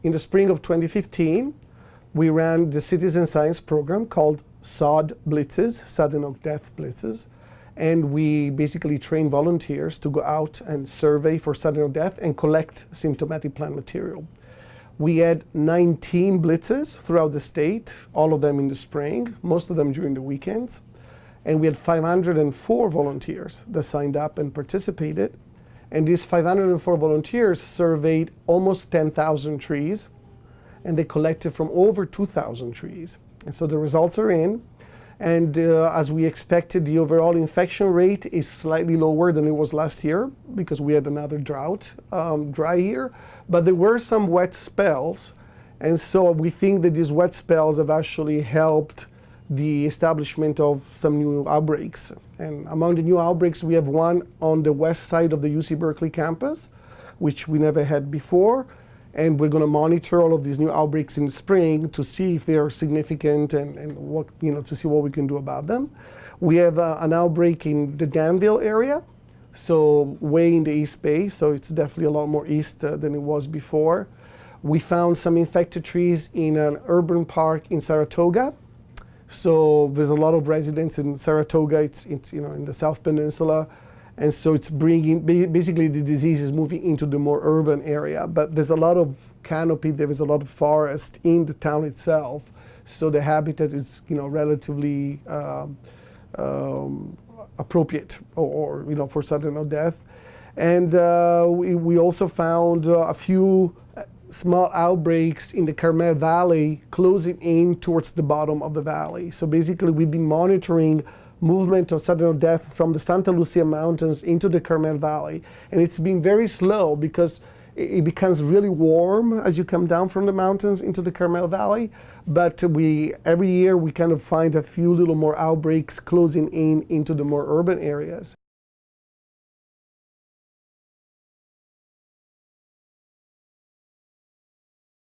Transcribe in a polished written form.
in the spring of 2015, we ran the citizen science program called SOD Blitzes, sudden or death blitzes. And we basically train volunteers to go out and survey for sudden or death and collect symptomatic plant material. We had 19 blitzes throughout the state, all of them in the spring, most of them during the weekends. And we had 504 volunteers that signed up and participated. And these 504 volunteers surveyed almost 10,000 trees, and they collected from over 2,000 trees. And so the results are in. And as we expected, the overall infection rate is slightly lower than it was last year because we had another dry year. But there were some wet spells. And so we think that these wet spells have actually helped the establishment of some new outbreaks. And among the new outbreaks, we have one on the west side of the UC Berkeley campus, which we never had before. And we're going to monitor all of these new outbreaks in the spring to see if they are significant and what, to see what we can do about them. We have an outbreak in the Danville area, so way in the East Bay, so it's definitely a lot more east than it was before. We found some infected trees in an urban park in Saratoga. So there's a lot of residents in Saratoga, it's in the South Peninsula. And so it's bringing, basically the disease is moving into the more urban area, but there's a lot of canopy, there is a lot of forest in the town itself. So the habitat is, relatively appropriate or for sudden or death. And we also found a few small outbreaks in the Carmel Valley closing in towards the bottom of the valley. So basically we've been monitoring movement of sudden death from the Santa Lucia Mountains into the Carmel Valley. And it's been very slow because it becomes really warm as you come down from the mountains into the Carmel Valley. But every year we kind of find a few little more outbreaks closing in into the more urban areas.